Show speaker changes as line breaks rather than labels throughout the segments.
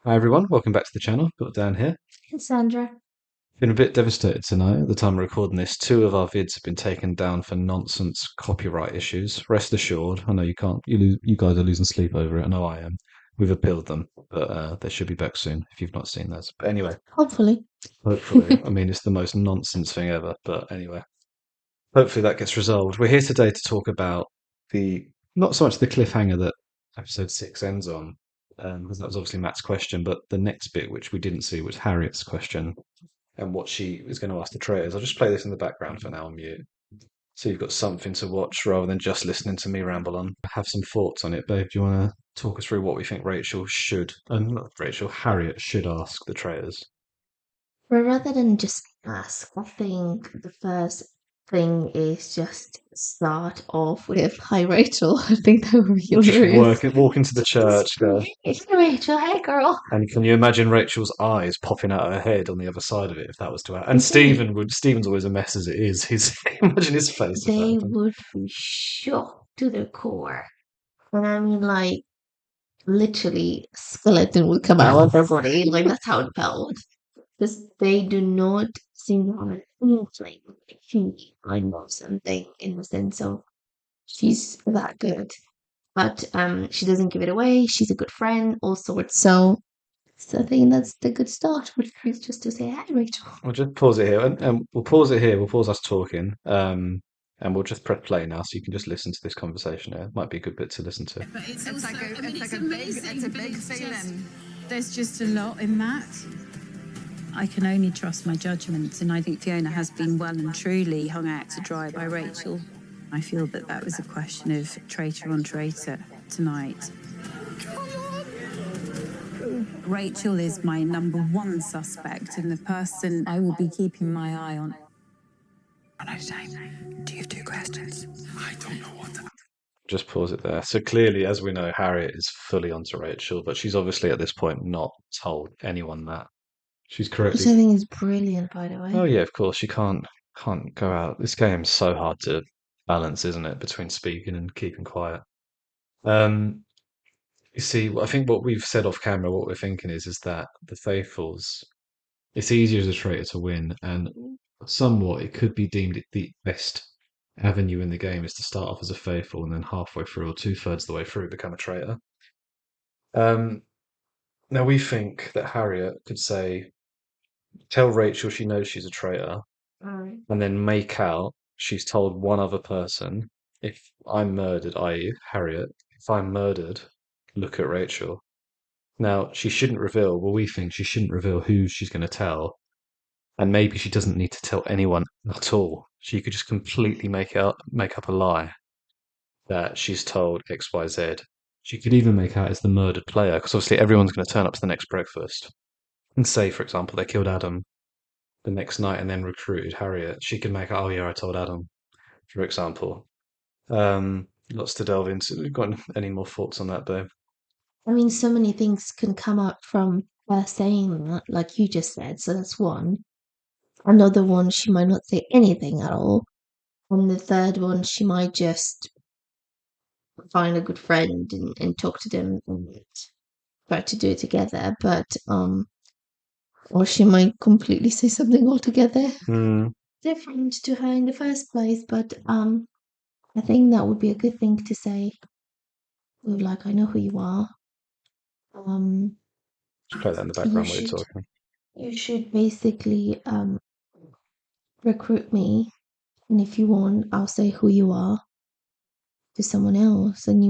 Hi everyone, welcome back to the channel. Got Dan here.
Sandra.
Been a bit devastated tonight at the time of recording this. Two of our vids have been taken down for nonsense copyright issues. Rest assured, I know you can't. You guys are losing sleep over it. I know I am. We've appealed them, but they should be back soon if you've not seen those. But anyway,
Hopefully.
hopefully. I mean, it's the most nonsense thing ever. But anyway, hopefully that gets resolved. We're here today to talk about the not so much the cliffhanger that episode six ends on, because that was obviously Matt's question, but the next bit, which we didn't see, was Harriet's question and what she is going to ask the traitors. I'll just play this in the background for now on mute. So you've got something to watch rather than just listening to me ramble on. Have some thoughts on it, babe. Do you want to talk us through what we think Rachel should, not Rachel, Harriet should ask the traitors?
But rather than just ask, I think the first thing is just start off with "Hi Rachel." I think that would be
Just
hilarious.
walk into the church, go.
Hey Rachel, hey girl.
And can you imagine Rachel's eyes popping out of her head on the other side of it if that was to happen? And
They
Stephen's always a mess as it is. His imagine his face if that
they
happened.
would be shocked to the core. And I mean, like, literally, skeleton would come out of their body. Like, that's how it felt. Because they do not seem to have an inkling. Like, I know something in the sense of she's that good. But she doesn't give it away. She's a good friend, all sorts. So I think that's the good start, which is just to say, "Hi, Rachel."
We'll just pause it here, and we'll pause it here. We'll pause us talking, and we'll just press play now, so you can just listen to this conversation. Here, might be a good bit to listen to.
But it's also, I mean, it's amazing. It's a big feeling. There's just a lot in that. I can only trust my judgment, and I think Fiona has been well and truly hung out to dry by Rachel. I feel that that was a question of traitor on traitor tonight. Rachel is my number one suspect and the person I will be keeping my eye on. Do you have two questions? I don't know what to.
Just pause it there. So clearly, as we know, Harriet is fully onto Rachel, but she's obviously at this point not told anyone that. She's
Which
correctly.
I think is brilliant, by the
Oh
way.
yeah, of course, she can't go out. This game's so hard to balance, isn't it, between speaking and keeping quiet. Um, you see, I think what we've said off camera, what we're thinking is that the faithfuls, it's easier as a traitor to win, and somewhat it could be deemed the best avenue in the game is to start off as a faithful and then halfway through or two-thirds of the way through become a traitor. Um, Now we think that Harriet could say, tell Rachel she knows she's a traitor,
Alright.
and then make out she's told one other person, if I'm murdered, i.e., Harriet, if I'm murdered, look at Rachel. Now, she shouldn't reveal, well, we think she shouldn't reveal who she's going to tell, and maybe she doesn't need to tell anyone at all. She could just completely make up a lie that she's told XYZ. She could even make out as the murdered player, because obviously everyone's going to turn up to the next breakfast and say, for example, they killed Adam the next night and then recruited Harriet. She could make out, oh yeah, I told Adam, for example. Lots to delve into. Got any more thoughts on that, babe?
I mean, so many things can come up from her saying that, like you just said. So that's one. Another one, she might not say anything at all. And the third one, she might just find a good friend and talk to them and try to do it together. But or she might completely say something altogether
Hmm.
different to her in the first place. But I think that would be a good thing to say. Like, I know who you are. Um,
Just play that in the
you
background while you're
should
talking.
you should basically recruit me, and if you want, I'll say who you are to someone else, and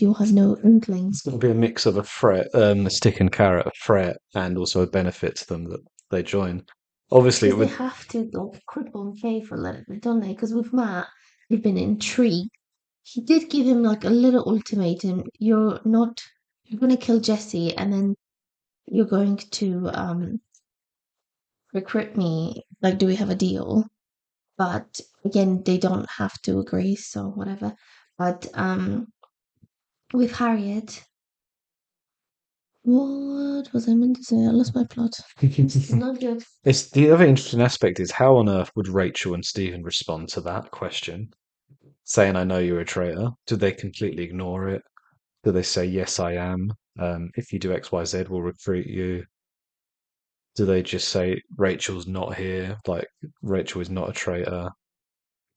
you'll have no inkling.
It's going to be a mix of a threat, a stick and carrot, a threat, and also a benefit to them that they join. Obviously, it
Because they
would.
have to like cripple and Kay for a little bit, don't they? Because with Matt, they've been intrigued. He did give him like a little ultimatum. You're gonna kill Jesse, and then you're going to recruit me. Like, do we have a deal? But again, they don't have to agree, so whatever. But with Harriet, what was I meant to say? I lost my plot. Not good.
It's the other interesting aspect is how on earth would Rachel and Stephen respond to that question? Saying, I know you're a traitor. Do they completely ignore it? Do they say, yes, I am? If you do X, Y, Z, we'll recruit you. Do they just say Rachel's not here? Like Rachel is not a traitor.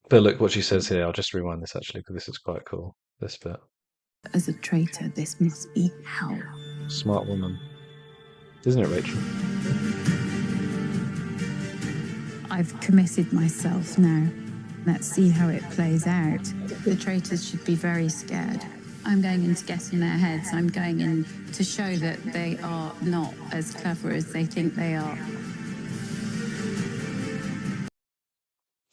But look what she says here. I'll just rewind this actually because this is quite cool. This bit.
As a traitor, this must be hell.
Smart woman. Isn't it, Rachel?
I've committed myself now. Let's see how it plays out. The traitors should be very scared. I'm going in to get in their heads. I'm going in to show that they are not as clever as they think they are.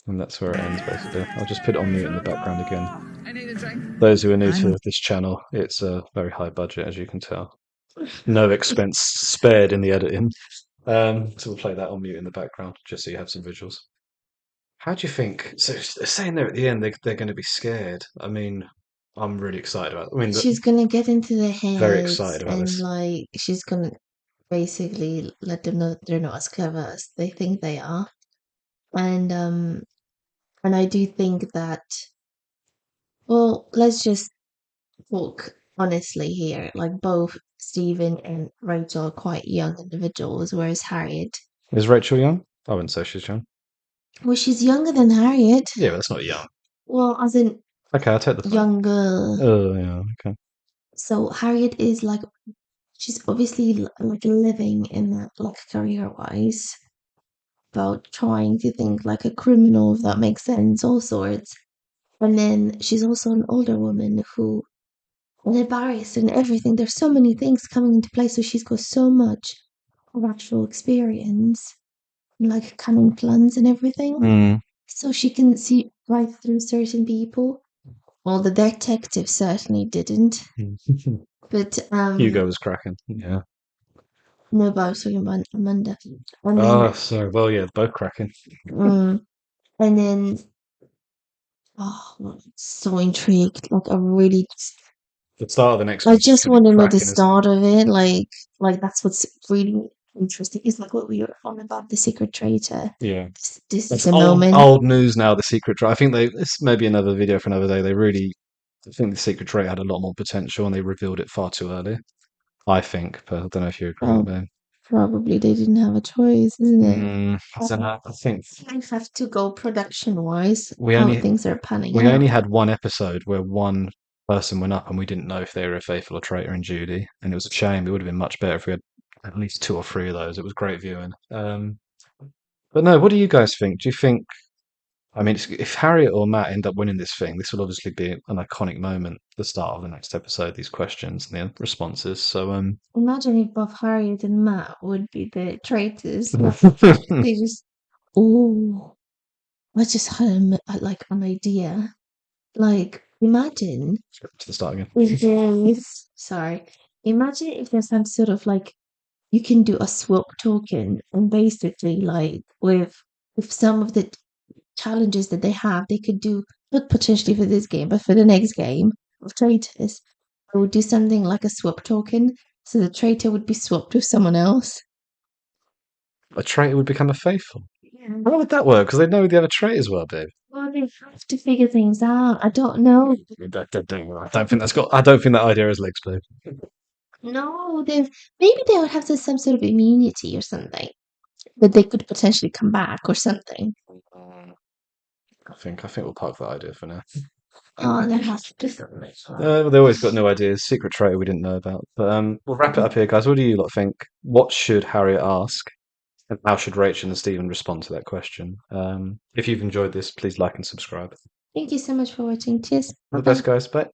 And that's where it ends, basically. I'll just put it on mute in the background again.
I need a drink.
Those who are new to this channel, it's a very high budget, as you can tell. No expense spared in the editing. So we'll play that on mute in the background, just so you have some visuals. How do you think? So they're saying there at the end they're going to be scared. I mean, I'm really excited about it. I mean,
She's gonna get into their heads
very excited about
and
this.
like she's gonna basically let them know they're not as clever as they think they are. And I do think that, well, let's just talk honestly here. Like both Stephen and Rachel are quite young individuals, whereas Harriet,
Is Rachel young? I wouldn't say she's young.
well, she's younger than Harriet.
Yeah, but that's not young.
Well, as in
Okay, I'll take the point.
younger.
Oh, yeah, okay.
So Harriet is like, she's obviously like living in that, like career-wise, about trying to think like a criminal, if that makes sense, all sorts. And then she's also an older woman who, and a barrister and everything. There's so many things coming into play. So she's got so much of actual experience, like cunning plans and everything.
Mm.
So she can see right through certain people. Well, the detective certainly didn't. But
Hugo was cracking. Yeah.
no, but I was talking about Amanda. And
Oh,
then
sorry. Well, yeah, both cracking.
and then oh, I'm so intrigued. Like I really
The start of the next
I
one's
just
gonna be
want to know the
cracking, isn't it?
start of it. Like that's what's really interesting. It's like what we were on about the secret traitor.
Yeah.
This is
That's
the
old,
moment.
old news now, the secret traitor. I think this may be another video for another day. I think the secret traitor had a lot more potential and they revealed it far too early. I think, but I don't know if you agree with
Oh,
me.
probably they didn't have a choice, isn't it?
I don't know. I think
I have to go production wise,
we
how
only
things are panning
we
out.
only had one episode where one person went up and we didn't know if they were a faithful or traitor in Judy, and it was a shame. It would have been much better if we had at least 2 or 3 of those. It was great viewing. But no, what do you guys think? Do you think? I mean, if Harriet or Matt end up winning this thing, this will obviously be an iconic moment, the start of the next episode, these questions and the responses. So,
Imagine if both Harriet and Matt would be the traitors. They just, oh, I just had like an idea. Like, imagine
to the start again.
if there's, sorry, imagine if there's some sort of like, you can do a swap token and basically like with some of the challenges that they have, they could do, not potentially for this game, but for the next game of traitors, they would do something like a swap token. So the traitor would be swapped with someone else.
A traitor would become a faithful.
Yeah.
How would that work? Because they know who the other traitors were, babe.
Well, they have to figure things out. I don't know.
I don't think that's got. I don't think that idea has legs, babe.
No, maybe they would have some sort of immunity or something, that they could potentially come back or something.
I think we'll park that idea for now.
Oh, there has to be something.
They always got new ideas. Secret traitor we didn't know about. But we'll wrap it up here, guys. What do you lot think? What should Harriet ask? And how should Rachel and Stephen respond to that question? If you've enjoyed this, please like and subscribe.
Thank you so much for watching. Cheers.
All the best, guys. Bye.